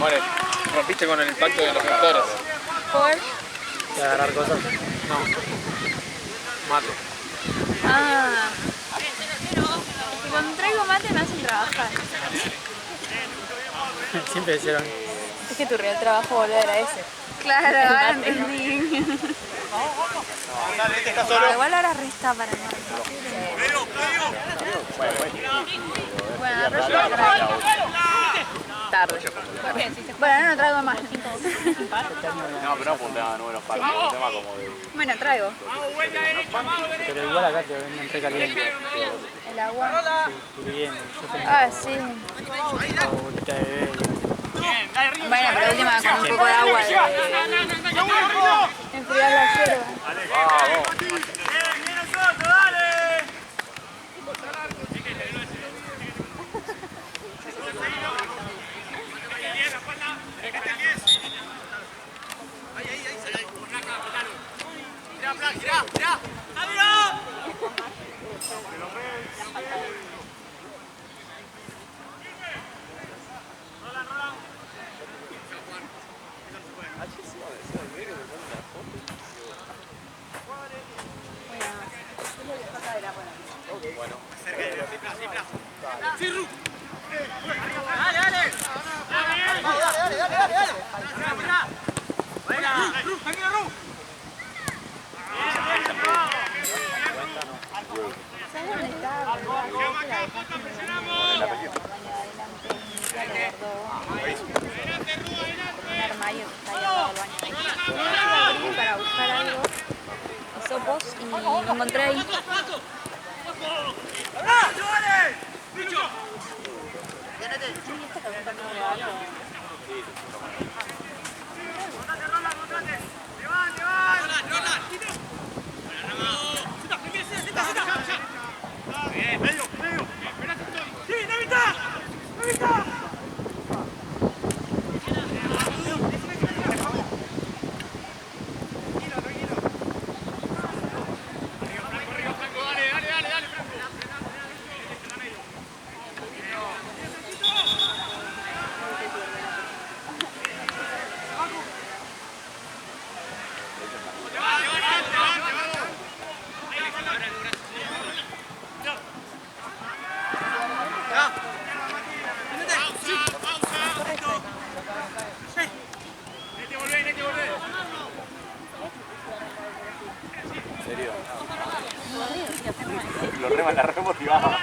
More, rompiste con el pacto de los doctores. ¿Por? ¿De agarrar cosas? No. Mate. Ah. Es que cuando traigo mate me hacen trabajar. Siempre hicieron. Es que tu real trabajo volver a ese. Claro, ahora entendí. Igual ahora resta para mí. Bueno, la próxima tarde. Bueno, no traigo más. No, pero no fue un tema de números pares, fue un tema como de... Bueno, traigo. Pero igual acá te venden re caliente. El agua. Sí, bien. Ah, sí. Bolita de bebé. Bueno, pero última con un poco de agua. Enfriar la hierba. Para buscar algo, hisopos, y lo encontré ahí. La re motivada.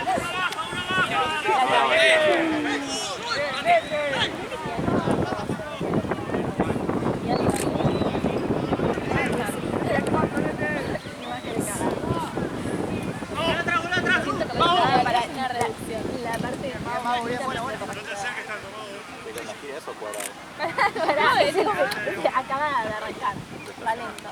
Acaba de arrancar. Va lento.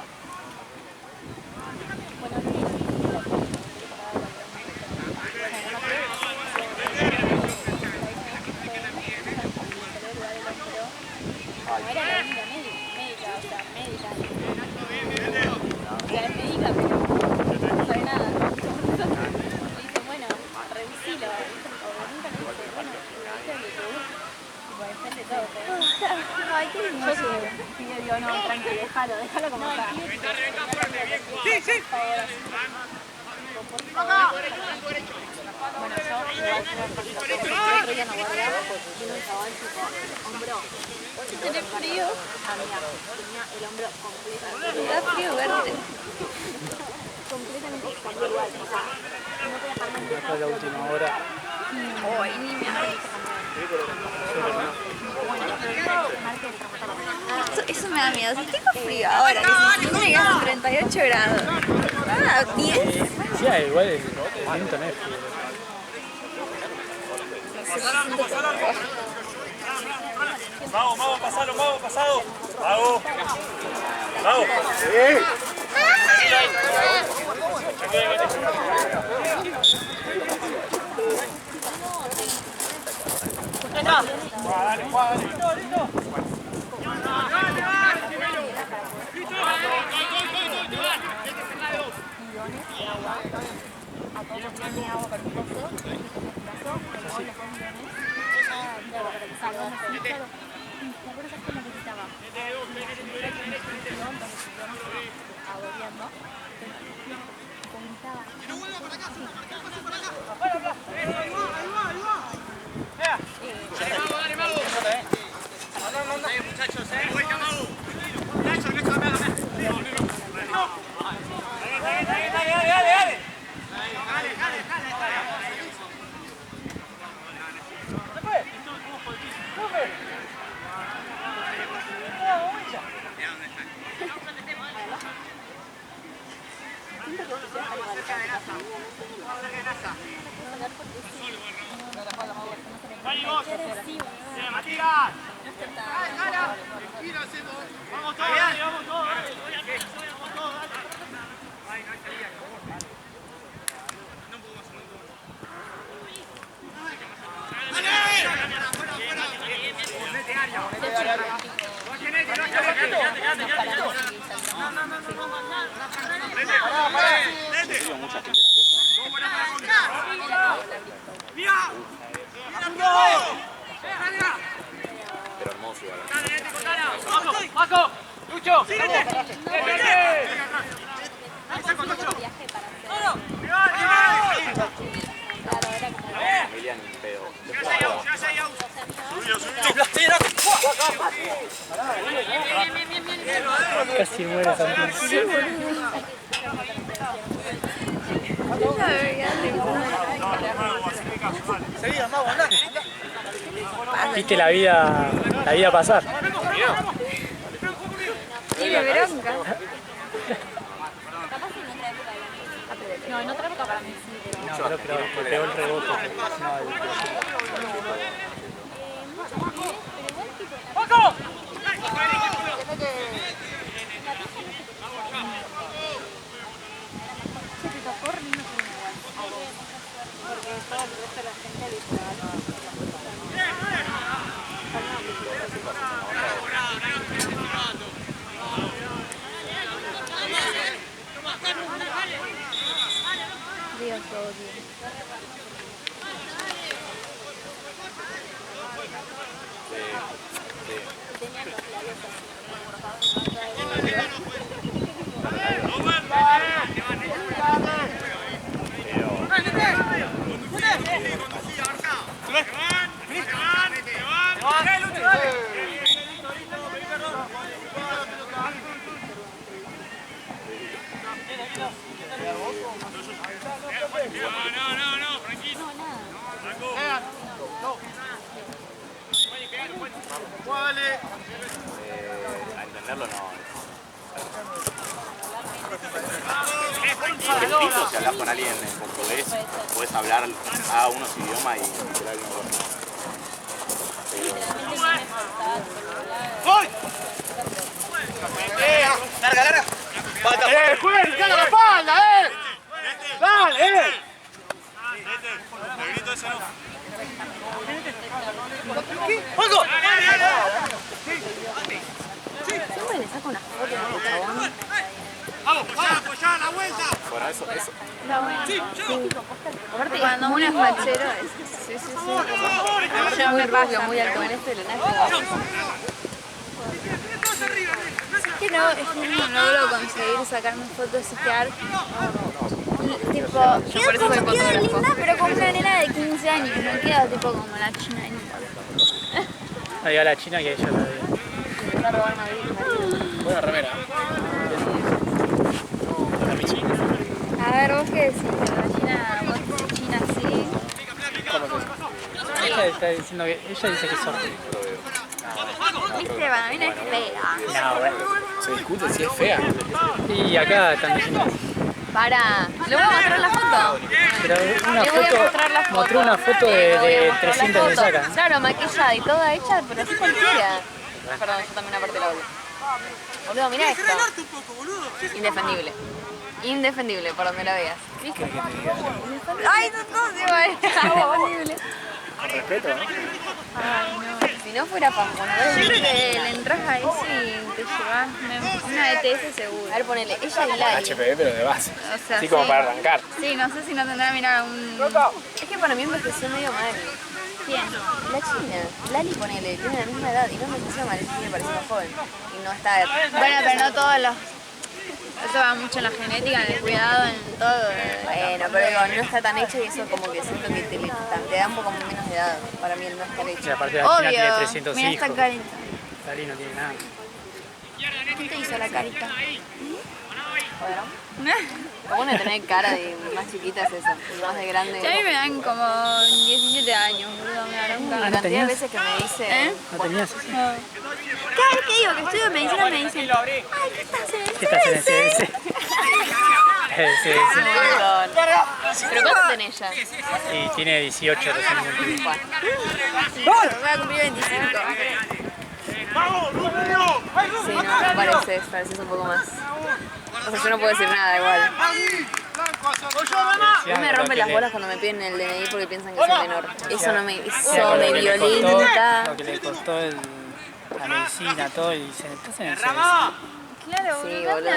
Ay, qué lindo. Y yo digo, no, tranquilo, déjalo como está. Sí, sí. Bueno, yo igual el otro día no guardaba, vino un chaval tipo, hombro. ¿Tenés frío? Amiga, tenía el hombro completamente. Me da frío verte. Completamente igual, o sea, no podía dejar más. Después de la última hora. Ay, ni me hables. Eso me da miedo. Si tengo frío ahora, que si llegan a 38 grados. Ah, 10. Sí, igual el viento no es frío. Vamos, pasalo, pasado. Vamos. acuerdas que necesitaba? Agobiando. Vomitaba. Muchachos, Matías. Vamos todos, vamos todos. Pero hermoso igual. ¡Paco! ¡Lucho! Viaje para hacer. Claro, era como. Familia ni pedo. Casi muere también. Viste la vida pasar. Tiene bronca. No, en otra época para mí sí, pero... No, pero te pegó el rebote. ¡Paco! Porque todo el resto de la gente dice... Dios, todo bien. Tenían los labios así. No, tranquilo. A entenderlo no. Si hablas con alguien en portugués, puedes hablar a unos idiomas y entender algo mejor. ¡Voy! ¡Larga, larga! ¡Juez! ¡Caga la espalda, ¡Dale, El grito ese no. ¡Juego! Siempre le saco una foto de chabón. ¡Vamos, apoyá, la vuelta! Bueno, eso. No, bueno, sí. Aparte, cuando uno es fachero, sí. Yo muy rasgo, muy alto en esto y lo naco. Es que no logro conseguir sacarme fotos y quedar tipo, yo por eso soy fotógrafa, linda, pero con una nena de 15 años, no quedo tipo como la china linda. No diga la china que ella la diga. Buena remera. A ver, vos qué decís, la china, vos decís china así. Ella está diciendo que ella dice que es sorda. Viste, para mí no es fea. No, bueno. Se discute si es fea. Y acá están diciendo. Para, ¿le voy a mostrar la foto? Pero una Le voy a foto, mostrar la foto. mostró una foto de 300 que sacan. Claro, maquillada y toda hecha, pero así cualquiera. Perdón, yo también aparte la hablo. Boludo, mira esto. Indefendible. Indefendible, por donde la veas. ¿Viste? Ay, son todos iguales. Indefendible. Con respeto, ¿no? Ay, no. Si no fuera para poner, le entras a ese y te llevas una ETS seguro. A ver, ponele, ella y Lai. HPV, pero de base. O sea, Así como sí. para arrancar. Sí, no sé si no tendrá, mira, un... Es que para mí empezó medio mal. ¿Quién? La China, Lali ponele, tiene la misma edad y no me sigue pareciendo joven. Y no está... Bueno, pero no todos los... Eso va mucho en la genética, en el cuidado, en todo. Bueno, pero digo, no está tan hecho y eso como que siento que te da un poco menos de edad para mí el no estar Y hecho. aparte la China tiene Obvio. 300 Mira esta hijos. carita. Lali no tiene nada. ¿Quién te hizo la carita? Lo bueno de tener cara de más chiquita es eso, y más de grande. Sí, a mí me dan como 17 años, boludo, me dan La un cantidad de tenías? veces que me dice... ¿Eh? ¿No tenías eso? Cada vez que digo que estudio medicina me dicen, ay, ¿qué estás en el ¿Qué estás en el CS? Sí. ¿Pero cuánto tenés ya? Y tiene 18 recién cumplido. Voy a cumplir 25. Sí, no, pareces un poco más. O sea, yo no puedo decir nada igual. No me rompen las bolas cuando me piden el DNI porque piensan que soy menor. Eso no me... Eso me violenta. Lo que le costó la medicina, todo, y dicen, estás en el CS. Claro, Sí, boludo. boludo.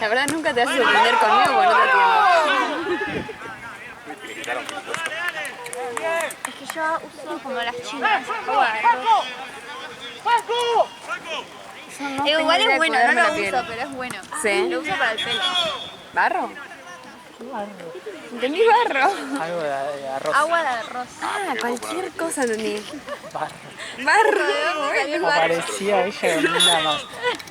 La verdad nunca te vas a sorprender conmigo porque no te atiendo. Es que yo uso como las chinas. Igual es bueno, no lo uso, pero es bueno. ¿Sí? Lo uso para el pelo. ¿Barro? ¿Entendí barro? Algo de arroz. Agua de arroz. Ah, cualquier cosa entendí. Barro. Barro. O parecía ella con una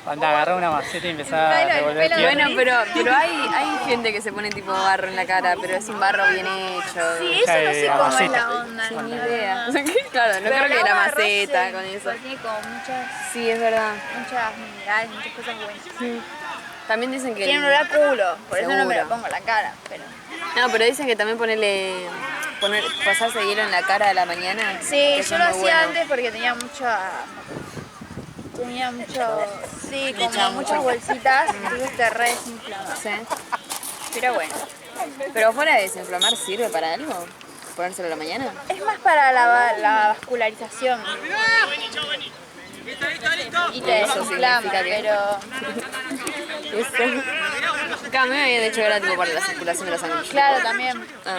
cuando agarraba una maceta y empezaba a revolver tierra. Bueno, pero hay gente que se pone tipo barro en la cara, pero es un barro bien hecho. Sí, eso no sé La cómo es maceta. la onda. Ni Ni idea. Claro, no creo que era maceta con eso. Tiene como muchas Sí, es verdad. minerales, muchas cosas buenas. También dicen que... Tiene un olor a culo, por eso no me lo Seguro. pongo en la cara, pero... No, pero dicen que también pasarse hielo en la cara a la mañana. Sí, que yo eso lo es hacía muy bueno. antes porque tenía sí, como muchas bolsitas, entonces te re desinflama. Sí. Pero bueno, Pero fuera de desinflamar, ¿sirve para algo? ¿Ponérselo a la mañana? es más para la vascularización. Y te Eso desinflama, significa que- pero... Eso. Acá me habían dicho que era tipo para la circulación de la sangre. Claro, también. Ah.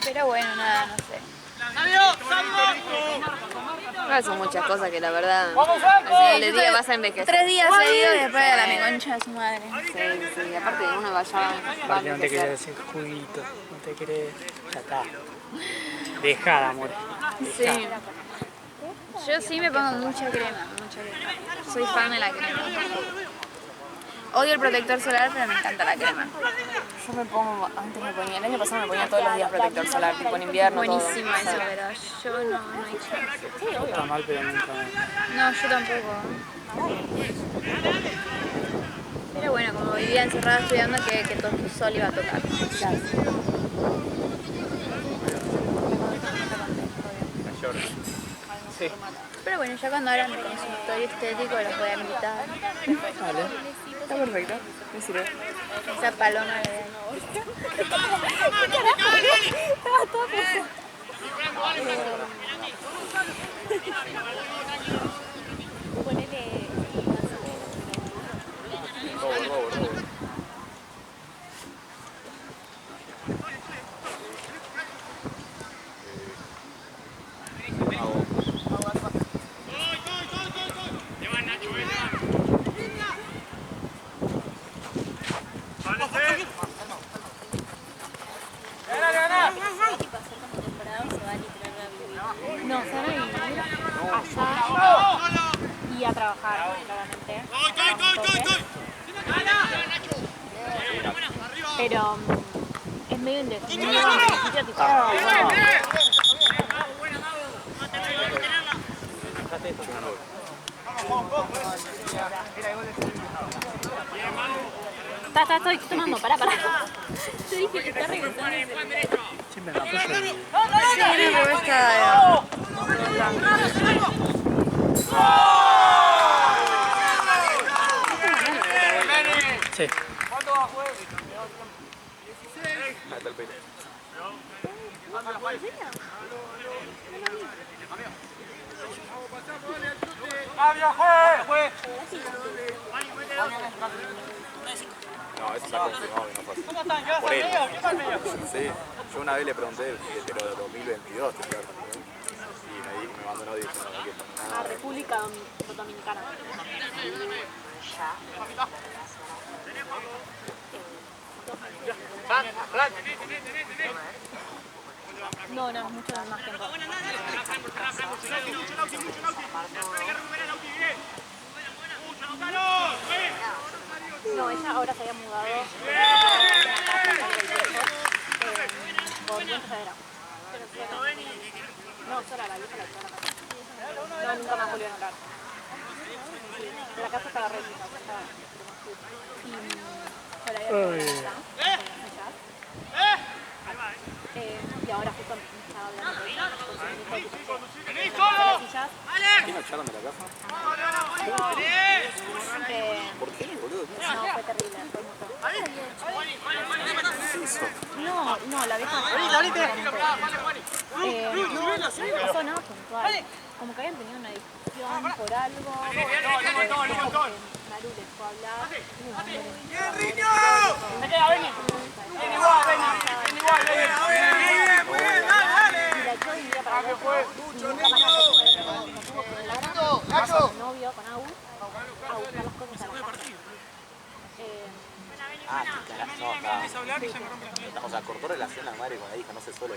Pero bueno, nada, no sé. Igual son muchas cosas que la verdad al final del día vas a envejecer. 3 días seguidos y después a la mi concha de su madre. Sí, aparte de uno va a Aparte no te querés envejecer. decir juguito, no te querés... Ya está. Dejá, amor. Sí. Yo sí me pongo mucha crema, Soy fan de la crema. Odio el protector solar, pero me encanta la crema. Yo me pongo, antes me ponía, el año pasado me ponía todos los días protector solar, tipo en invierno, Buenísimo todo. eso, pero yo no hay chance. Está mal, pero nunca me... No, yo tampoco. Pero bueno, como vivía encerrada estudiando, que todo el sol iba a tocar. Sí. Pero bueno, ya cuando abran el consultorio estético los voy a invitar. Vale. Está perfecto, me sirve. Esa paloma de... No, se van a vivir allá y a trabajar, claramente. Pero es medio indefinido. Necesito tipo... Estoy tomando, pará. Te dije que está regresando. Siempre me apoyo y... Sí, me gusta. Sí. No, eso está confirmado que no pasa. Por él. Sí, yo una vez le pregunté, pero 2022 te claro, y me abandonó diciendo que A República Dominicana. No, no, es mucho más tiempo. No, ella ahora se había mudado por Buen Federal. No, sola la vieja la echó a la casa. No, nunca más volvió a nombrar. La casa estaba re linda. Y yo la había y ahora justo me estaba hablando de ella. ¿Quién lo echaron de la casa? ¿Por qué, boludo? No, fue terrible, fue mucho. No, la vieja no pasó nada puntual. Como que habían tenido una discusión por algo. Maru les fue a hablar. ¡Me queda, ven! ¡Ven igual, ven! Y la echó de un día para el otro. Y nunca más la echó. Casa con novio, con Agus, a buscar las cosas a la casa. Ah, qué carajo, o sea, cortó relación la madre con la hija, no sé solo.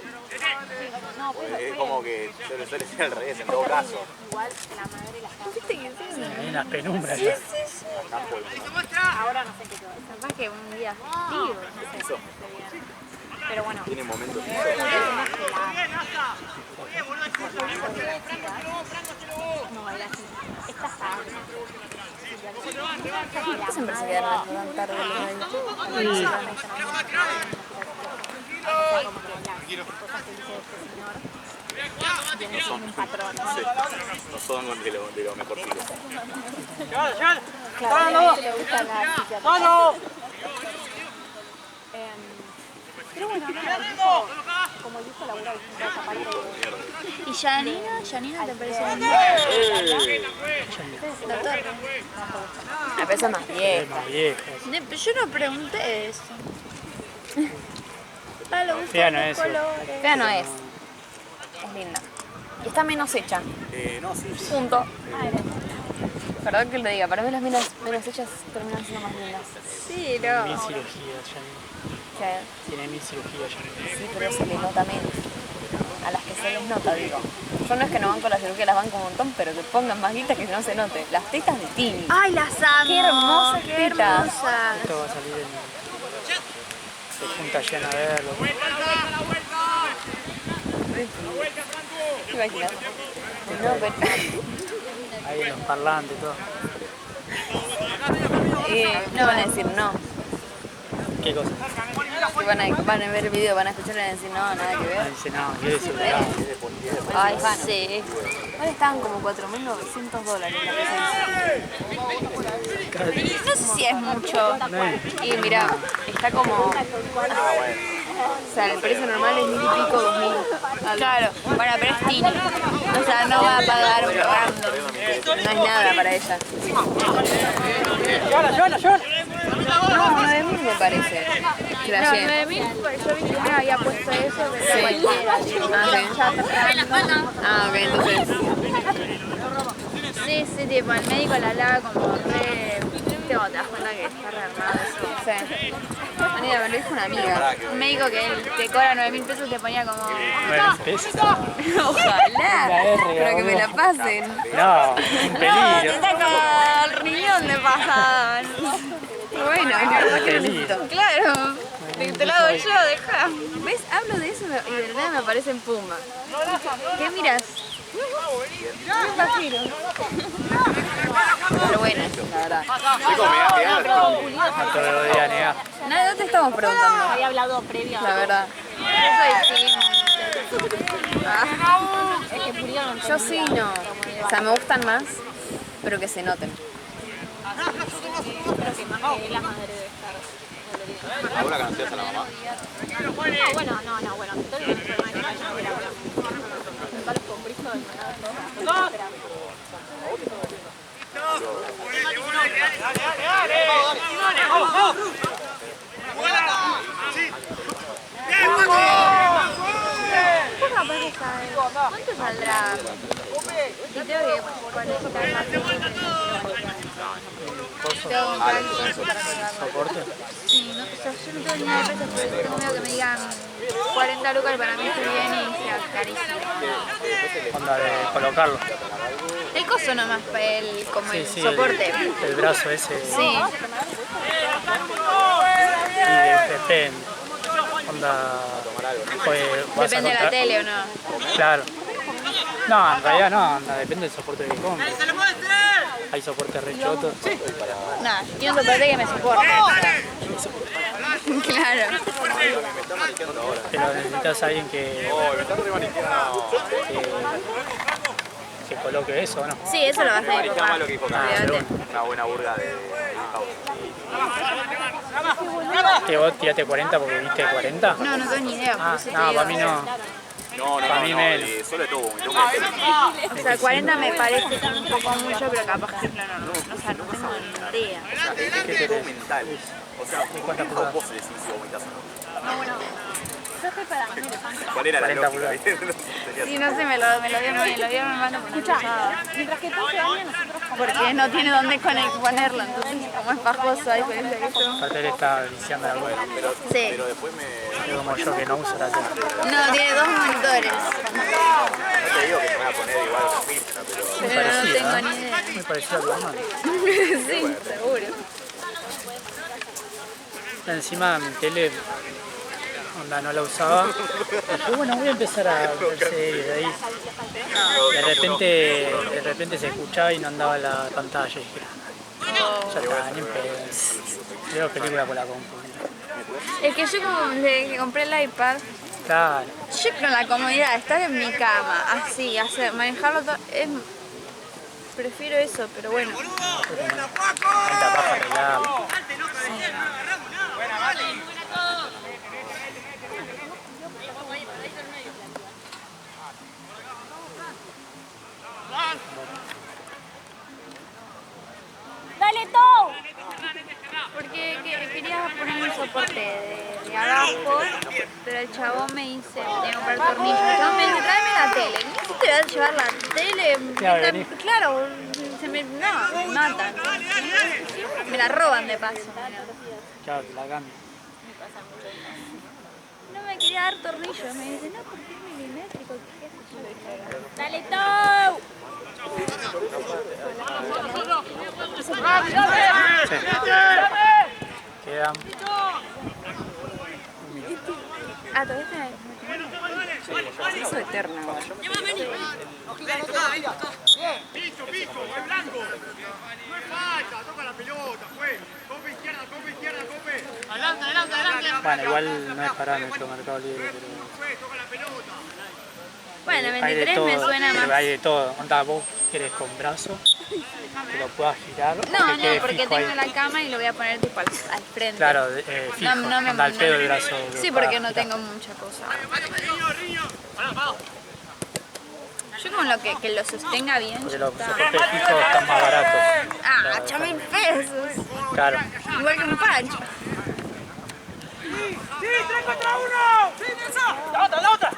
No, Es como que suele ser al revés, en todo caso. igual la madre y la estaba. Hay unas penumbras. Sí, ya. sí, sí. Ahora no sé qué quedó. Capaz que un día festivo, no sé. Pero bueno. Tiene momentos. No, era así. Esta sábado. Siempre se quedaron hasta tan tarde los de ahí. No son de lo mejorcito. Claro, le gusta la psiquiatría. Pero bueno, no, como el hijo labura distinto esa parte de... ¿Y Janina te parece bien? La torre. La persona más Es vieja. más vieja. Yo no pregunté eso. Ah, le gustan Fea no los es eso. colores. Fea no es. Es linda. Y está menos hecha. No, sí. Punto. Perdón que lo diga, para mí las minas menos hechas terminan siendo más lindas. Sí, 1000 no. cirugías, Janine. Que Tiene 1000 cirugías, Janine. sí, pero se les nota menos. A las que se les nota, digo. Yo no es que no banco la cirugía, las banco un montón, pero que pongan más guitas que no se note. Las tetas de Tini. Ay, las amo. Qué hermosas qué tetas. hermosas. Esto va a salir en... Se junta llena a verlo. ¿Te imaginas? No, pero... Ahí los parlantes y todo. no van a decir no. ¿Qué cosa? Que van a ver el video, van a escuchar y van a decir no, nada que Ah, ver. dice, no, quiere seguridad. Ay, sí. Ahora estaban como $4.900 la cosa. No sé si es mucho. Y mira, está como... O sea, el precio normal es 1000 y pico, 2000. Claro, bueno, pero es Tini. O sea, no va a pagar un random. No es nada para ella. No, 9000 me parece. Que la No, lleve. 9000, yo vi que me había puesto eso, pero Sí. cualquiera. Ah, ok, entonces... Sí, sí, tipo, el médico la hablaba como re... Te das cuenta que está re armado eso. Sí. Anita, me lo dijo una amiga. Un médico que te cobra 9.000 pesos te ponía como... 9 pesos. Ojalá. La R, Pero que me la boludo. pasen. No, un No, te peligro. saca el riñón de pasada. Bueno, la verdad que lo necesito. Claro. Te lo hago yo, deja. ¿Ves? Hablo de eso y de verdad me aparece en Puma. ¿Qué miras? Un vacío. Pero bueno, la verdad. Chicos, me da quedar. No te lo diga negar. No te estamos preguntando. Había hablado previo. La verdad. Yo soy team. Es que Julián no Yo sí no. O sea, me gustan más, pero que se noten. creo que más que la madre debe estar. ¿Alguna conocías a la mamá? No, bueno, todo el que no se vaya a ver ahora. Juntar los comprisos de manada todos. Pues capaz que sabe. ¿Cuánto saldrá? Y creo que 40 tengo que comprar el coso para colgarlo. ¿Soporte? Sí, no, o sea, yo no tengo ni idea de precios, porque tengo miedo que me digan 40 lucas y para mí esté bien y sea carísimo. Onda de colocarlo. El coso nomás, como el Sí, soporte. el brazo ese. Sí. Y depende. Onda. Pues, vas a Depende de la comprar- tele o no. Claro. No, en realidad no, onda, depende del soporte que compres. Hay soportes re chotos. No, y un soporte que me soporte. Claro. Pero necesitas a alguien que coloque eso, ¿o no? Sí, eso lo vas a tener que Está comprar. malo que dijo Olvídate. una buena burga de ¿Que vos tiraste 40 porque viste 40? No, no tengo ni idea. Por Ah, eso te no, digo. para mí no. Para mí menos. Solo todo un O sea, 40 me parece un poco mucho, pero capaz que no, o sea, no tengo ni idea. ¿Qué querés? mental. O sea, ¿Cuántas pulgadas? vos decís si vomitas o no. Yo estoy para un elefante. ¿Cuál era la 40 lógica? ¿Viste? Sí, no sé, me lo dieron hermano por Escucha, mientras que tú se bañas, nosotros porque no tiene dónde ponerlo, entonces como es fajoso, a diferencia de eso. La tele está viciando la web. Sí. Pero después me... Es como yo que no uso la tele. No, tiene 2 monitores, No te digo que me voy a poner igual una pista, pero... pero no Parecida, tengo ¿eh? ni idea. Muy parecido a tu hermano. Sí, seguro. Encima mi tele, onda, no la usaba. Dije, bueno, voy a empezar a ver series de ahí. De repente se escuchaba y no andaba la pantalla. Y dije, ya está, ni en pedo. Veo películas por la compu. Es que yo como desde que compré el iPad, Claro, yo con la comodidad de estar en mi cama, así, manejarlo todo, prefiero eso, pero bueno. tanta paja arreglada. ¡Dale, Tou! Porque quería poner un soporte de abajo, pero el chabón me dice, tengo que comprar tornillos. El chabón me dice, tráeme la tele. ¿Qué te vas a llevar la tele? Claro, vení. Claro, me matan. Me la roban de paso. Claro, te la cambio. No me quería dar tornillos, me dice, no, porque es milimétrico, qué sé yo. ¡Dale, Tou! Quedan. Ah, todavía está. Eso es eterno. Picho, es blanco. No es falta, toca la pelota, fue. Cope izquierda, cope. Adelante. Bueno, igual no es parámetro Mercado Libre, pero. Fue, toca la pelota. Bueno, Hay de 23 todo, me suena más. hay de todo. Onda, vos querés con brazo, que lo puedas girar. o No, que no, quede porque fijo ahí. tengo la cama y lo voy a poner tipo al frente. Claro, fijo, No me onda al pedo el brazo. Sí, para porque no girar. tengo mucha cosa. Yo con lo que lo sostenga bien. Porque ya los está. soportes fijos están más baratos. Ah, 8.000 pesos. Claro. Igual que un pancho. ¡Sí, 3 contra 1! ¡Sí, Nelson! ¡La otra!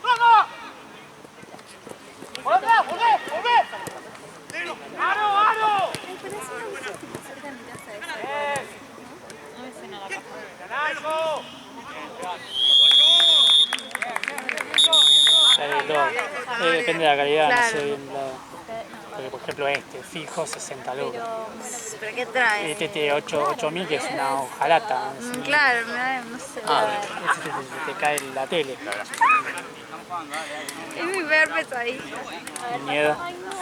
¡Vamos! ¡Volvé! ¡Aro! Cerca de mi casa esa. No me suena la casa. Hay de todo. Depende de la calidad, Claro. no sé bien. Porque, por ejemplo, fijo 60 lucas. ¿Pero qué trae? Este tiene 8.000, que es una hojalata. Claro, no sé. Se te cae la tele. Es mi peor pesadilla. El miedo,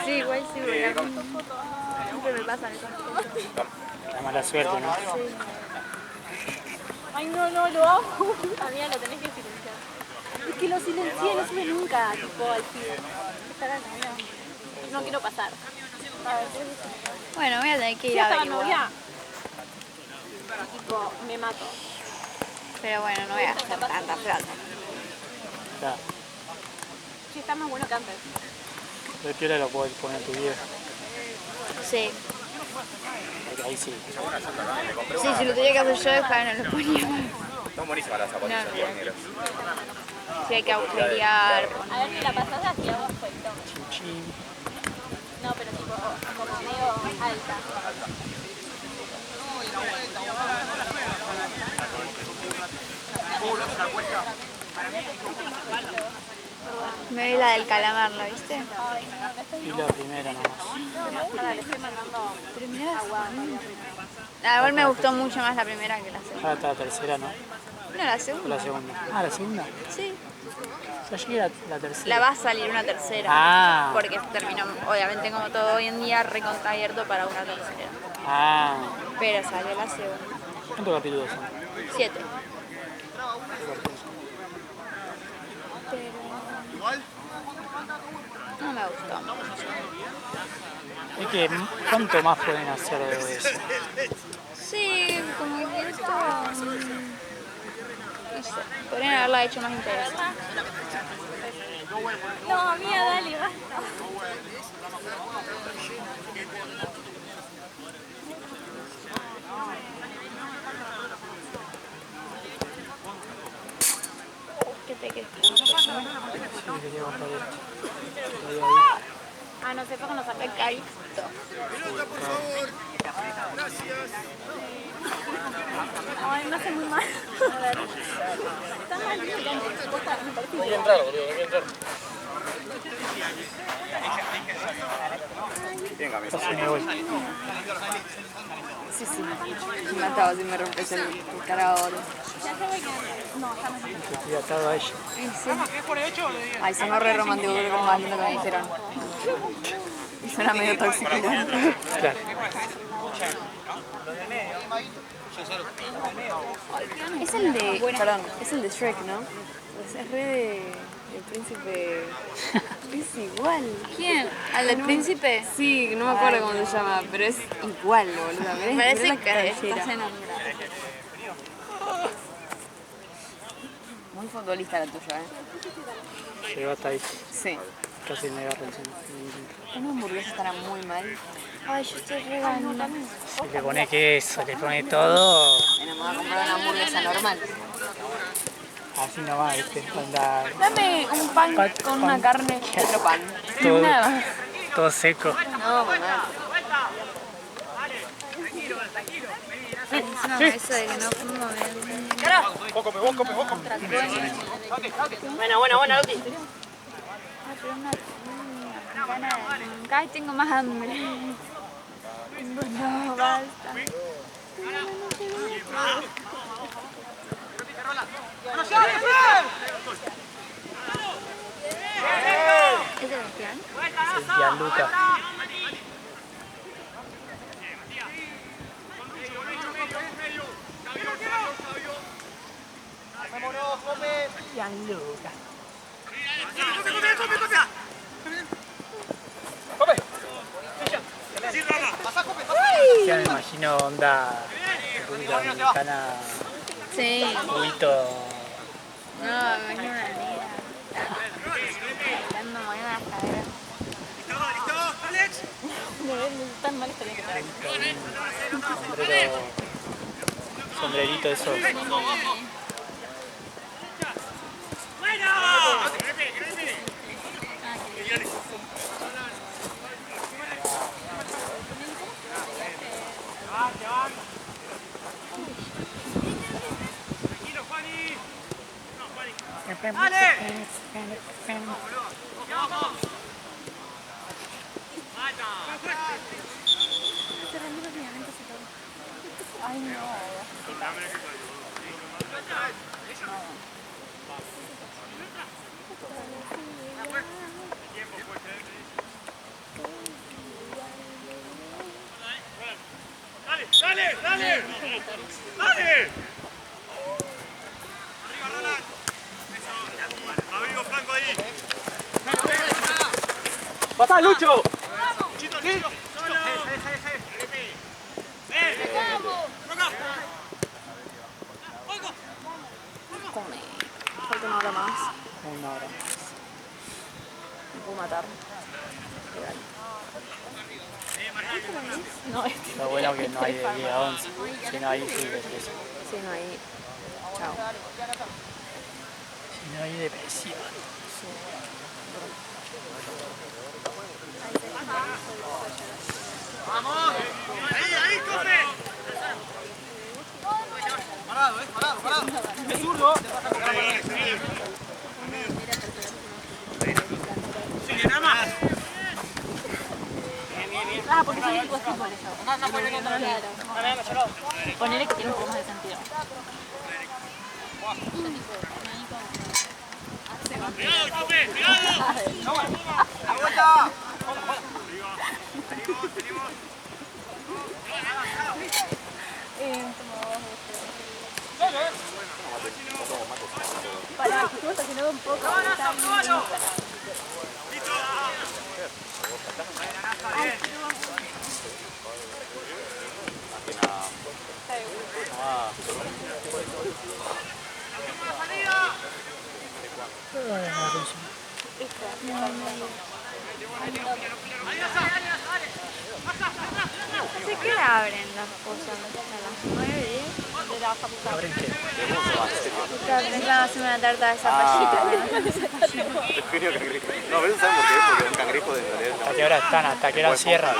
Sí, igual sí, porque a mí siempre me pasan esas cosas. la mala suerte, ¿no? Ay, no, lo hago. Amiga, lo tenés que silenciar. Es que lo silencié, no sube nunca, tipo, al pibe. Estará no. No quiero pasar. A ver, Bueno, voy a tener que si ir a estaba averiguar. novia. Y tipo, me mato. Pero bueno, no voy a hacer tanta plata. Claro. Sí, está más bueno que antes. ¿De qué hora lo puedes poner tu video? Sí. Porque ahí sí. Sí, si lo tenía que hacer yo, dejaba no lo ponía. Son buenísimas las zapatillas No. negras. Sí, hay que agujerear. A ver, me la pasás hacia abajo, Chin, chin. No, pero tipo, como medio alta. Me vi la del calamar, ¿la viste? Y la primera nomás. Ahora le estoy mandando agua. Igual me gustó mucho más la primera que la segunda. Ahora está la tercera, ¿no? No, la O segunda. la segunda. Ah, la segunda. Sí. O sea, llega la tercera. La va a salir una tercera. Ah. Porque terminó, obviamente como todo hoy en día, recontra abierto para una tercera. Ah. Pero salió la segunda. ¿Cuántos capítulos son? 7. No me gustó mucho. Es que, ¿cuánto más pueden hacer de eso? Sí, como que esto... No sé, podrían haberla hecho más interesante. No, mía, dale, basta. ¿Qué te quedas? Sí, quería comprar esto. Ahí, ahí. Ah, no sé, fue con los Me caí. Ay, me hace muy mal. A ver. Está mal, me parece. No quiero entrar, boludo, no quiero entrar. Tienen camisa. Casi me voy. Sí, sí. Me mataba si me rompes el cargador. Ya se ve que... No, está mal. Estoy atado a ella. Ay, sonó re romántico, creo que es más lindo que me dijeron. Y suena medio tóxico. Claro. Es el de... Perdón, es el de Shrek, ¿no? Es re de... El príncipe... Es igual. ¿Quién? ¿Al del príncipe? Sí, no me acuerdo cómo se llama, pero es igual, boludo. Parece que estás enamorada. Muy futbolista la tuya, ¿eh? Llegó hasta ahí. Sí. Casi me agarro encima. Una hamburguesa estará muy mal. Ay, yo estoy regalando. Si le pone queso, le pone todo. Bueno, me voy a comprar una hamburguesa normal. Así nomás, ¿viste? Onda, Dame un pan con una carne y otro pan. todo, Nada más. todo seco. No, mamá. Encima eso de que no fumo Buena, Luti. Ay, tengo más hambre. No, basta. ¿Es el plan? El Gianluca. Gianluca. Ya me imagino onda República Dominicana, Sí. juguito. No, me imagino una negra. Bailando, moviendo las caderas. Tan mal estaría que Sombrero, sombrerito de sol. ¡Dale! Arriba, Roland. Eso. Abrigo Franco ahí. ¡Pasá, Lucho! Chito, solo. Come. Falta una hora más. 1 hora. Me puedo matar. Legal. No, Lo bueno que no hay de 10 a 11. Si no, ahí sí depresión. Sí, no, ahí. Chao. Si no, hay depresión. ¡Vamos! ¡Ahí, cope! Parado, parado. ¡Es zurdo! Sigue, nada más. Ah, porque soy equipo de fútbol eso. Claro. Ponele que tiene un poco más de sentido. ¡Cuidado, cope! ¡Cuidado! ¡La vuelta! Para, estamos haciendo un poco. ¿De qué abren las cosas? ¿A las 9, 10? De la facultad. ¿Abren qué? Claro, pensaba hacer una tarta de zapallito. El genio cangrejo. No, pero ¿saben por qué? Porque un cangrejo de realidad. ¿Hasta qué hora están? ¿Hasta qué hora cierran?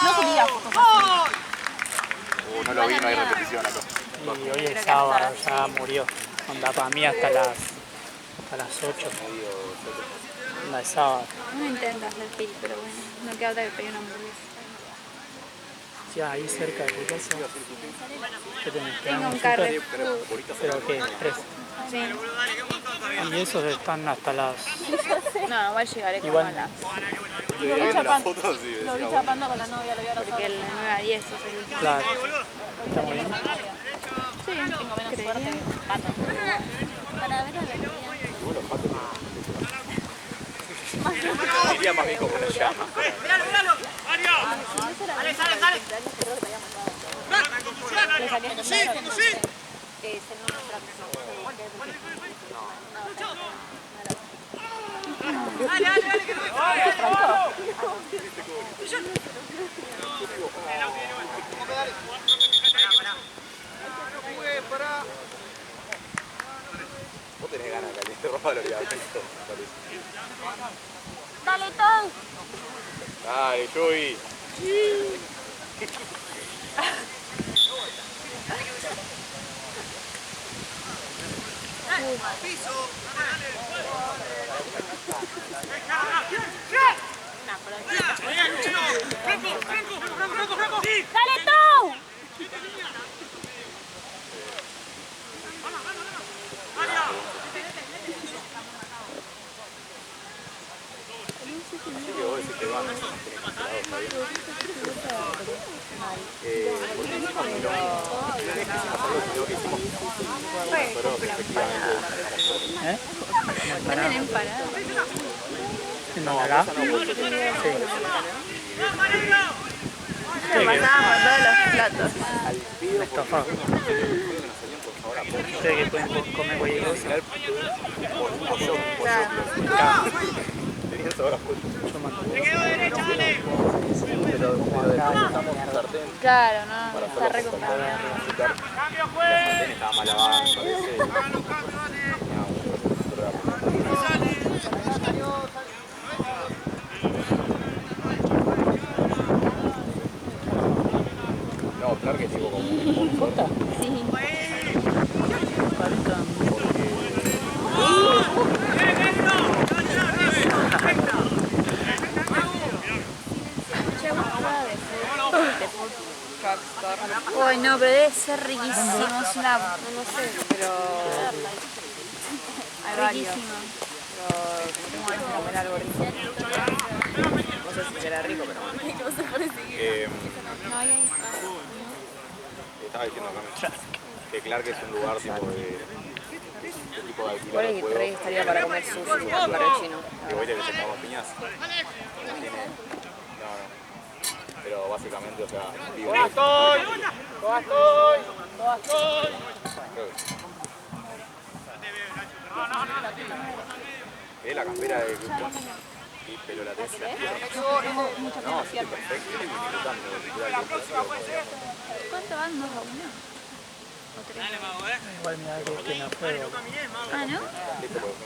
No subía fotos así. No lo vi, no hay repetición acá. Y hoy es sábado, ya murió. Onda para mí hasta las 8. Onda es sábado. Uno intenta hacer pil, pero bueno, no queda otra que pedir una hamburguesa. Sí, ahí cerca de tu casa. ¿Qué tenés? Tengo un súper? Carrefour. ¿Pero qué? ¿Express? Sí. Y esos están hasta las... No, igual llegaré como Igual. a las... Yo vi la foto, sí, Lo vi decía, chapando con la novia, lo vi abrazado. Porque el 9 a 10 es el último. Claro. Está muy bien. Sí, Tengo menos suerte que pato. Para ver a la novia. diría más bien como una llama. ¡Míralo! ¡Mario! ¡Sale, sale, sale! Le saqué este ¡Sí, sí! que se no ¡Dale, dale, dale! ¡Que no me Vos tenés ganas de caliente ropa de lo ¡Dale, Tom! Dale, Joey. ¡Dale, Tom! Así que vos decís que van, tenés cancelado, está bien. Porque hicimos milonga. No es que hicimos algo, sino que hicimos nosotros efectivamente dejamos ¿Eh? Venden empanadas. ¿En dónde acá? Sí. Se pasaban por todos los platos. Un estofado. Ustedes que pueden comer cualquier cosa. Tenían sabor a pollo. Yo mando. ¡Te quedo derecha, dale! Pero dejamos un sartén Claro, no, está re contaminado. azúcar. ¡Cambio, El juez! sartén estaba mal lavado, me parece. ¡Cambio, cambio, dale! No, claro que es tipo como un sponsor. Uy, no, pero debe ser riquísimo. Es una, no sé, pero... Riquísimo. Pero tengo ganas de comer algo rico. No sé si será rico, pero bueno. Estaba diciendo acá que Clark es un lugar tipo de tipo de alquiler Igual de que juegos. re estaría para comer sushi o para el chino. Que viste que se cagan piñas. No tiene. No, no. Pero básicamente, o sea, vive. ¡Todas estoy! ¡Todas estoy! ¡Todas estoy! Creo que- Es la campera de Guzmán. Pero la tenés en la pierna. No, sí, perfecto. Estoy disfrutando. ¿Cuánto van? ¿2-1? Igual mira que no juego. Ah, ¿no?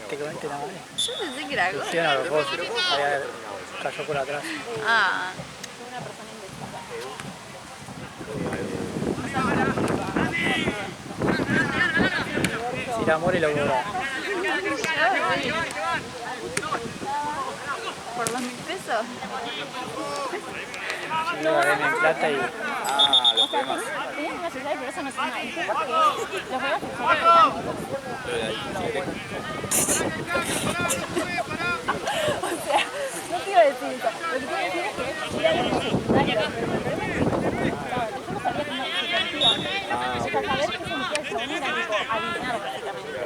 Te comenté nada más. Yo pensé que era algo. Hicieron a los dos. Allá cayó por atrás. Ah. Si la More lo borra. ¿Por 2.000 pesos? Yo lo gané en plata y... Ah, los problemas. Tenían una ciudad, pero eso no son nada. ¿Qué pasa? Los juegos O sea, no quiero decir eso. Lo que quiero decir es que era algo secundario. Yo no sabía cómo se sentía. O sea, saber qué sentía el chabón era tipo adivinar prácticamente.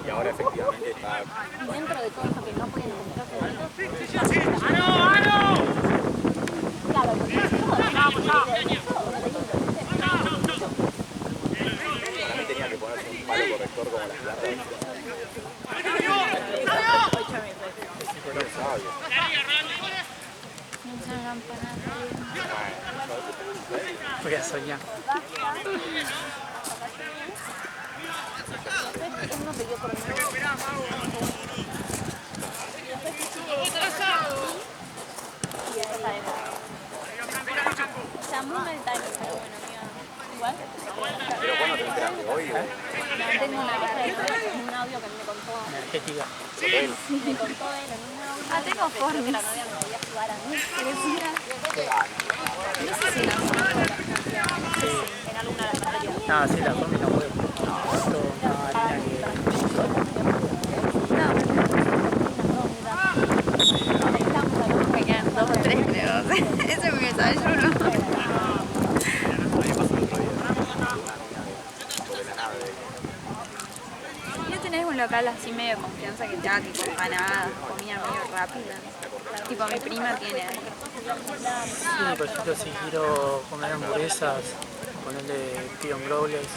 Y ahora efectivamente está... Y dentro de todo eso que no pueden entender claro, porque Para mí tenía que ponerse un palo corrector como las plantas. Voy a soñar. uno peleó por el medio. Y ahí sabemos. Llamó el timing, pero bueno, amiga. Igual. Pero cuando te enteraste, hoy, No, tengo un audio que me contó. Energética. Me contó él en un audio. Ah, tengo formas. Que la novia me podía ayudar a mí. No sé si no. En alguna de las materias. No, sí, la forma no juego. Esto una harina Me quedan 2 o 3, creo. Ese me desayuno. ¿No tenés un local así medio de confianza que te haga tipo empanadas, comida medio rápida? Tipo mi prima tiene ahí. Sí, por ejemplo, si quiero comer hamburguesas, ponerle pido un growlers.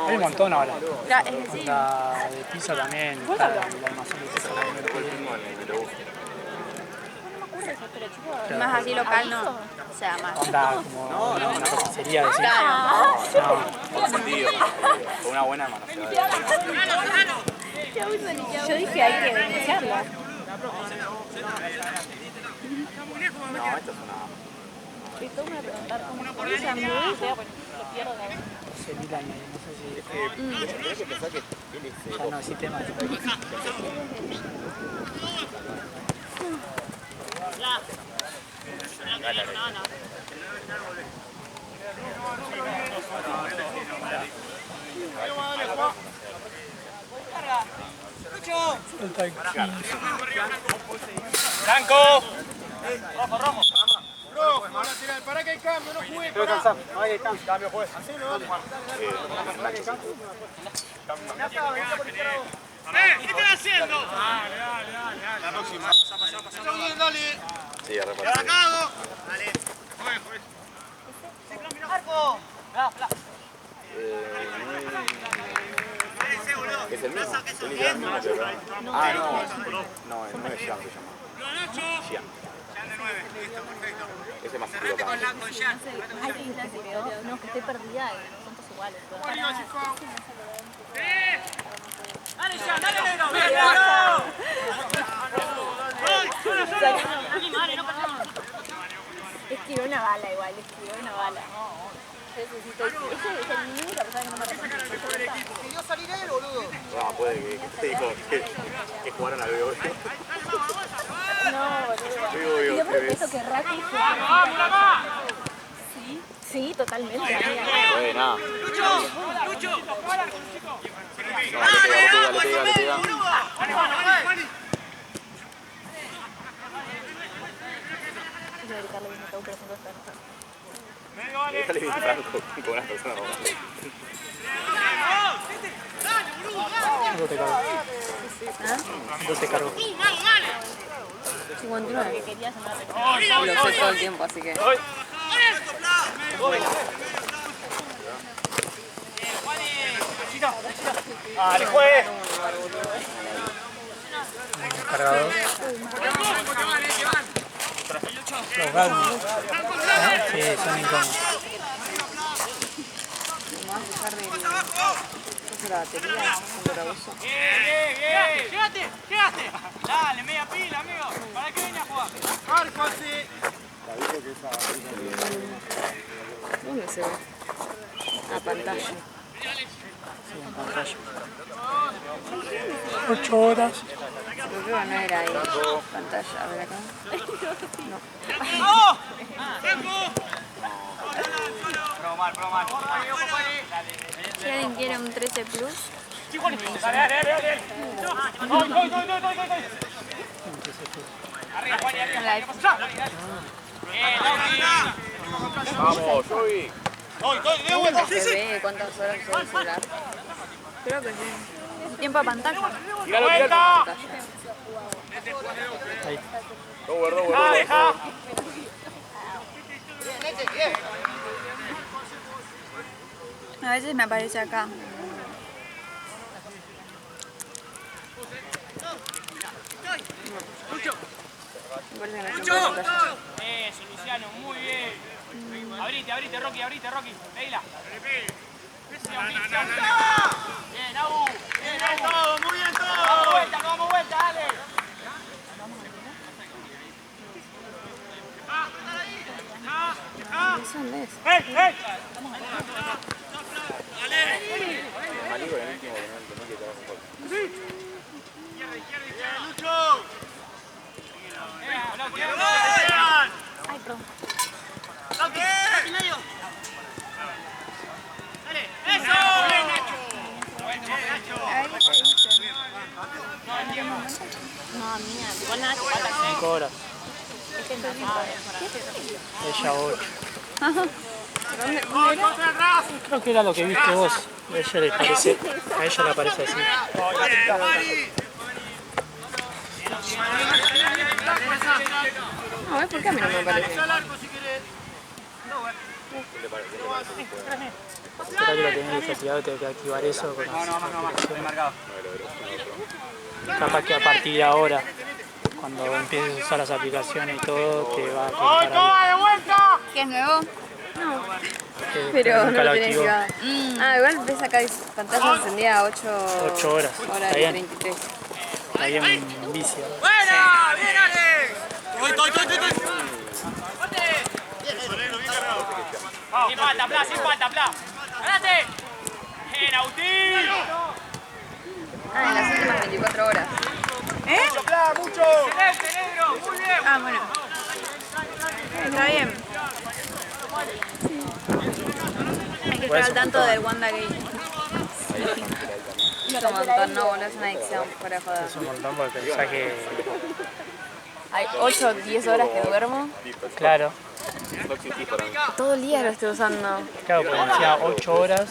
Hay un montón ahora. Claro, es que sí. La de pizza también, está el almacén de pizza también. Más así local no. O sea, más. Onda como una roticería, decís. Claro. con sentido, con una buena manoseada. Yo dije hay que denunciarla. No, esto es una... Y todo me va a preguntar cómo se hamburguesa. Lo pierdo. Se miran, no sé si... Tenés que pensar que él es... Ya no existe más. El tanque. ¡Franco! Para que hay cambio, no juegue. Estoy cansado. No hay cambio. Cambio, juez. ¿Qué estás haciendo? Dale. La próxima. Pasa bien, dale. Sí, a repartir. Dale. Marco. Es el mismo. Es literalmente el mismo. Ah, no. No, el 9 es Jean, se llama. Jean. Ese más equivocado. Ay, qué clase, no, que estoy perdida y son todos iguales. Dale, Jean, dale, negro. Esquivó una bala igual, esquivó una bala. Ese es el única persona que no me arrepiento. ¿Quería salir él, boludo? No, puede que te dijo que jugaran al BBB. No, boludo. Digo, Y yo ¿qué creo que ves? eso que Raki Sí, totalmente. Buena. Lucho. No, le pega. Déjale bien franco con una persona normal. ¿Cuánto te cargo? ¿Cuánto te cargo? 59. Que querías andar de Lo sé todo el tiempo, así que... Dale, juez. Cargador. Los gadgets. Sí, son incómodos. Nomás dejar de la batería cuando la uso. ¡Llegaste! Dale, media pila, amigo. ¿Para qué venía a jugar? Marco, así. ¿Dónde se ve? A pantalla. Sí, en pantalla. 8 horas. Creo que no era ahí. Pantalla, a ver acá. ¡Vamos! ¡Tiempo! Prueba mal. Si alguien quiere un 13 Plus, Dale. ¡Voy! Arriba, Juan, arriba. Vamos, Joey. De vuelta. ¿Se ve cuántas horas usa el celular? creo que sí. Tiempo a pantalla. Tiralo. Ahí. Rover. Deja. A veces me aparece acá. Me parece que no es tiempo de pantalla. Eso, Luciano, muy bien. Abrite, Rocky. Leila. Bien, Abu. Muy bien todo. Damos vuelta, dale. ¿Qué son de eso? Maligo en el último momento, no que te hagas un gol. Lucho. Ay, perdón. Dale, eso. Bien, Nacho. Ahí te dice. No, mía. Igual nada, 5 horas. Ella 8. Creo que era lo que viste vos. A ella le parece así. No, ¿ves por qué a mí no me parece? Espera que lo tenés desactivado, tengo que activar eso con las aplicaciones. Capaz que a partir de ahora, cuando empieces a usar las aplicaciones y todo, te va a contar ahí. ¡De vuelta! ¿Qué es nuevo? Pero no nunca lo lo tenés activó. activado. Ah, igual ves acá pantalla encendida a 8 horas. horas Está y bien. 33. Está bien vicio. ¡Buena! ¡Bien, Ale! ¡Estoy! Sin falta, Pla. ¡Adelante! ¡Bien, Agustín! Ah, en las últimas 24 horas. ¡Mucho! ¡Excelente, negro! ¡Muy bien! Ah, bueno. Está bien. Hay que estar al tanto del WandaGate. Es un montón, no, no es una adicción, para joder. Es un montón porque pensás que... Hay 8 o 10 horas que duermo. Claro, No existís para mí. Todo el día lo estoy usando. claro, porque decía 8 horas.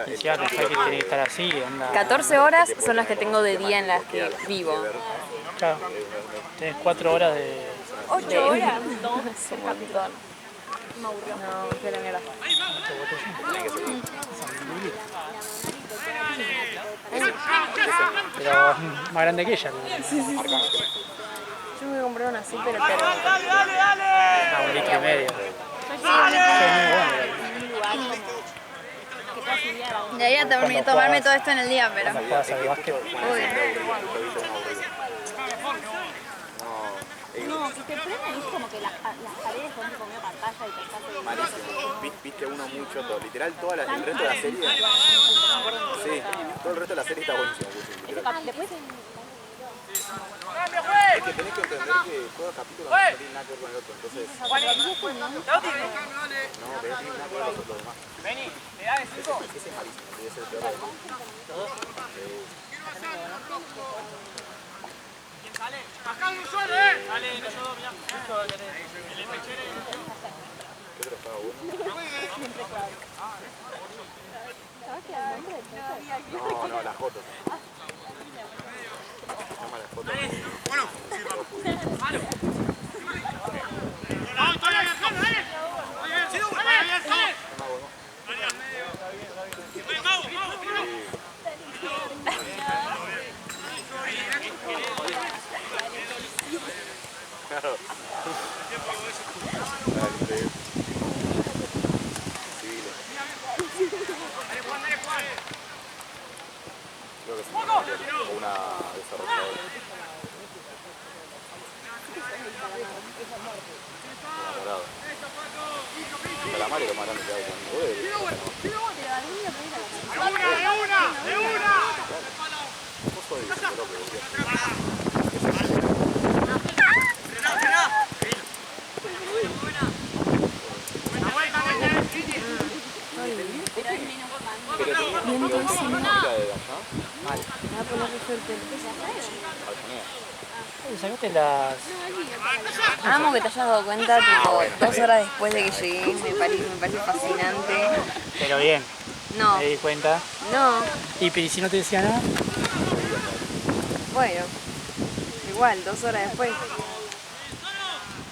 Decía pensás que tenés que estar así, anda. 14 horas son las que tengo de día en las que vivo. Claro, tenés 4 horas de... 8 horas. Es un montón. No, qué la mierda. Pero más grande que ella. Yo me voy a comprar una así, pero ¡Dale! A 1,5 litros. Debería tomarme todo esto en el día, pero... Cuando juegas al básquet. No, si te prenden es como que las paredes son como una pantalla y te estás ahí. Malísimo. Viste uno mucho, todo. Literal, el resto de la serie. Sí, todo el resto de la serie está buenísimo. Después Es que tenés que entender que todo capítulo no tiene nada que ver con el otro. Entonces, no, ves nada que ver con los demás. Vení, ¿le das de 5? Ese es malísimo, debe ser el peor de todos. ¿Quién sale? ¡Acá un solo, eh! Dale, ellos dos, mirá. El pechero. ¿Qué otro estaba bueno? No, las fotos. Se llama las fotos. Bueno, ¡vamos, estoy abierto! ¡Dale! ¡Muy bien, Sidu! ¡Dale, abierto! ¡Vamos! Mario lo más grande que hay con poder. ¡De una! Vos sos el Europa, Viendo ese mira de allá. me va a poner re fuerte. Sacate las... Amo que te hayas dado cuenta, tipo, 2 horas después de que llegué, me parece fascinante. Pero bien, No, me di cuenta. no, ¿Y pero si no te decía nada? bueno, igual, 2 horas después.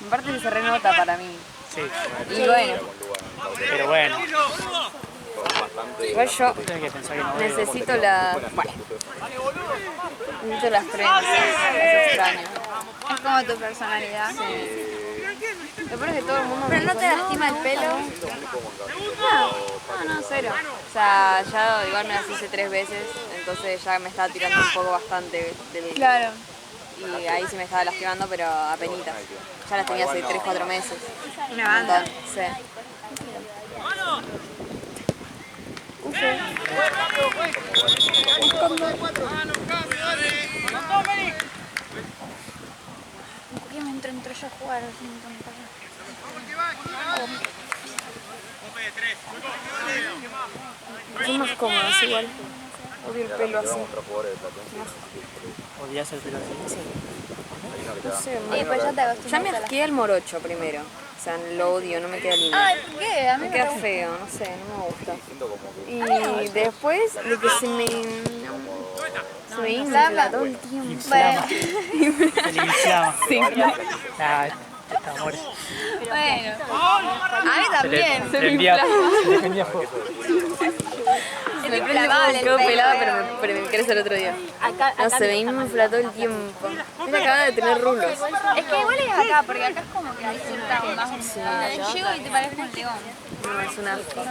Aparte se renota para mí. Sí, Y bueno, pero bueno. igual yo Tienes que pensar que no veo. necesito las... Bueno, necesito las trenzas, es extraño. Es como tu personalidad. Lo peor es que todo el mundo Pero me no dijo, te lastima el pelo. No, cero. O sea, ya igual me las hice 3 veces, entonces ya me estaba tirando un poco bastante del... Claro. Y ahí sí me estaba lastimando, pero apenitas. Ya las tenía hace 3-4 meses. Una Un banda. montón, sí. ¿Por qué me entró yo a jugar? Son más cómodas igual. Odio el pelo así. ¿Odias el pelo así? No sé, Pues ya te ya acostumbraste me a la... asqué el morocho primero. O sea, lo odio, no me queda lindo. Ay, ¿por qué? A mí Me me queda gusta. feo, no sé, no me gusta. Y después de que se me infla todo el tiempo. Inflama. Se le inflama. Sí, Ah, está muerto. Bueno. A mí también. Se le prendía fuego. me prende inflamable fuego, el quedo pelo. pelada, pero me crece el otro día. No, se me infla todo el tiempo. Me acaba de tener rulos. Es que igual es acá, porque acá es como que hay cierta más... Llego y te parezco un león. No, es una asco.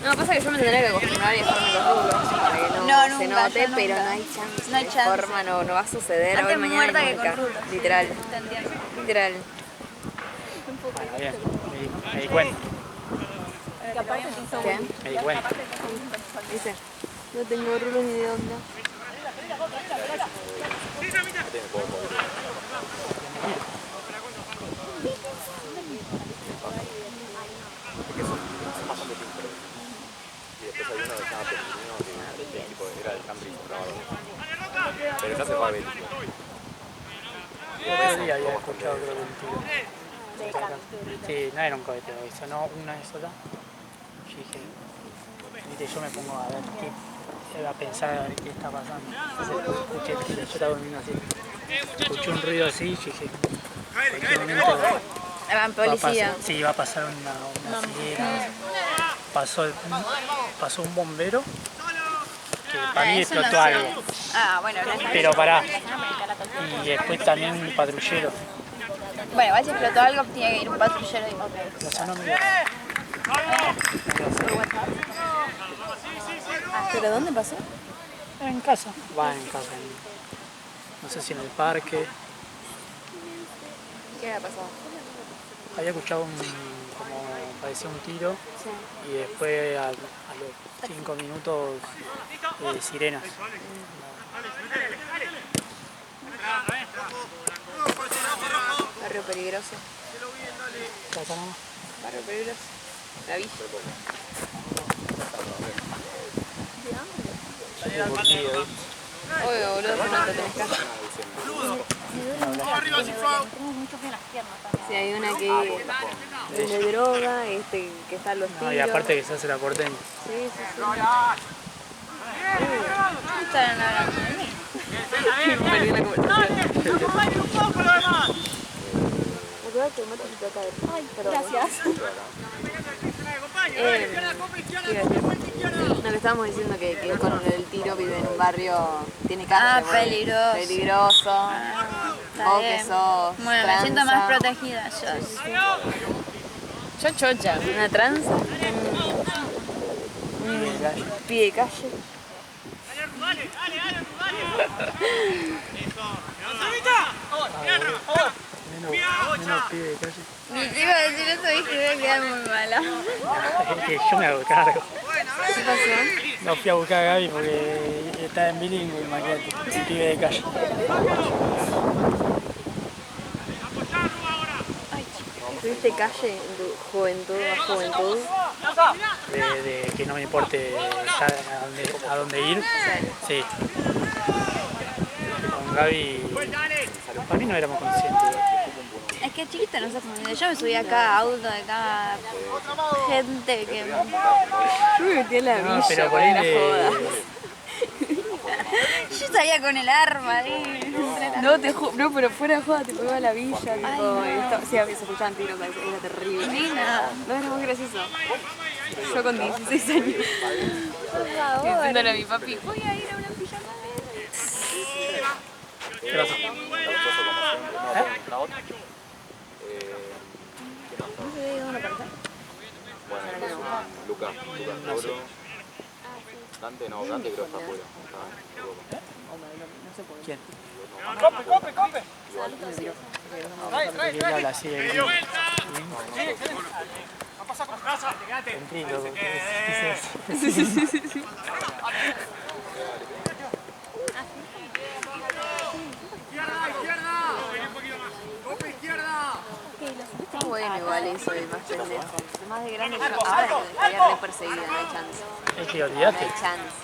No, pasa que yo me tendría que acostumbrar y dejarme los rulos para que no, No, se nunca, note, yo pero nunca. no hay chance. No hay chance. Forma, no va a suceder hoy, Antes mañana muerta y que nunca. con rulos. Literal, Te entiendo. literal. Bueno, bien. Me di cuenta. ¿Qué? Me di cuenta. Dice, no tengo rulos ni de onda. Y después hay uno que se llama Pellegrino, que tipo, era del Cambridge grabado. Pero ya se fue a Bélgica. Ese día había escuchado creo que un tiro. Sí, no era un cohete, sonó una vez sola. Yo dije, viste, yo me pongo a ver qué, a pensar a ver qué está pasando. Entonces escuché, yo estaba durmiendo así. Escuché un ruido así y dije, en cualquier momento La policía. sí, va a pasar una sirena. Pasó un bombero que para mí explotó algo. Ah, bueno, no es... Pero pará. Y después también un patrullero. Bueno, igual si explotó algo, tiene que ir un patrullero y... Ok. Lo sonó medio. ¿Pero dónde pasó? En casa. Va en casa. No sé si en el parque. ¿Qué había pasado? Había escuchado como parecía un tiro y después a los 5 minutos sirenas. Barrio peligroso. Casa nomás. Barrio peligroso. La vi. Oye, boludo, si no te tenés casa. Sí, hay una que vende droga, que está en los tiros. No, y aparte que se hace la porteña. Sí, sí, sí. Estaban hablando de mí. Perdí la conversación. Me acuerdo que el mate se te acá. Ay, perdón. Gracias. No, le estábamos diciendo que con el tiro vive en un barrio, tiene casa. Ah, peligroso. Peligroso. Está Vos bien. que sos Bueno, me tranza. siento más protegida yo. Yo chocha, una tranza. Pie de calle. Menos pibe de calle. iba a decir eso y que iba a quedar muy mala. Es que yo me hago cargo. ¿Qué pasó? No fui a buscar a Gaby porque estaba en bilingüe, imagínate, un pibe de calle. ¿Tuviste calle en tu juventud a juventud? De que no me importe estar a dónde ir. Sí. Con Gaby, para mí no éramos conscientes. Es que chiquita no se confunde. Yo me subí acá a auto de cada gente que... Yo me metí en la No, villa pero con las ponele- jodas. Yo salía con el arma ahí. No, no, pero fuera de joda, te iba a la villa, tipo, sí, se escuchaban tiros, era terrible. Nena, no era muy gracioso. Yo con 16 años. Estoy diciéndole a mi papi, voy a ir a una pijamada. ¿Qué pasó? La otra. ¿No se ve una persona? Bueno, Lucas, Mauro. Dante no, Dante creo que está afuera. ¿Quién? Cope, cope. Él habla así, el gringo. Va a pasar con casa. Tranquilo, ¿qué es eso? Izquierda. Vení un poquito más. Cope izquierda. Está bueno igual eso de más pendejo. Más de grande yo ahora estaría re perseguida, no hay chance. Es que No olvidate. hay chance.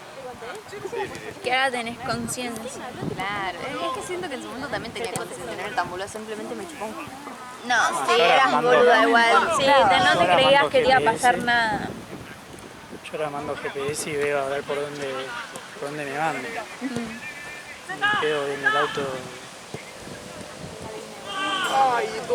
Que ahora tenés conciencia. Claro, es que siento que en su mundo también tenía conciencia de tener tan boludo, simplemente me chupó un... No, sí, ahora eras mando- boluda igual. Sí, no te ahora creías mando que te iba a GPS. pasar nada. Yo ahora mando GPS y veo a ver por dónde me mando. Me quedo en el auto. ¡Ay, tú!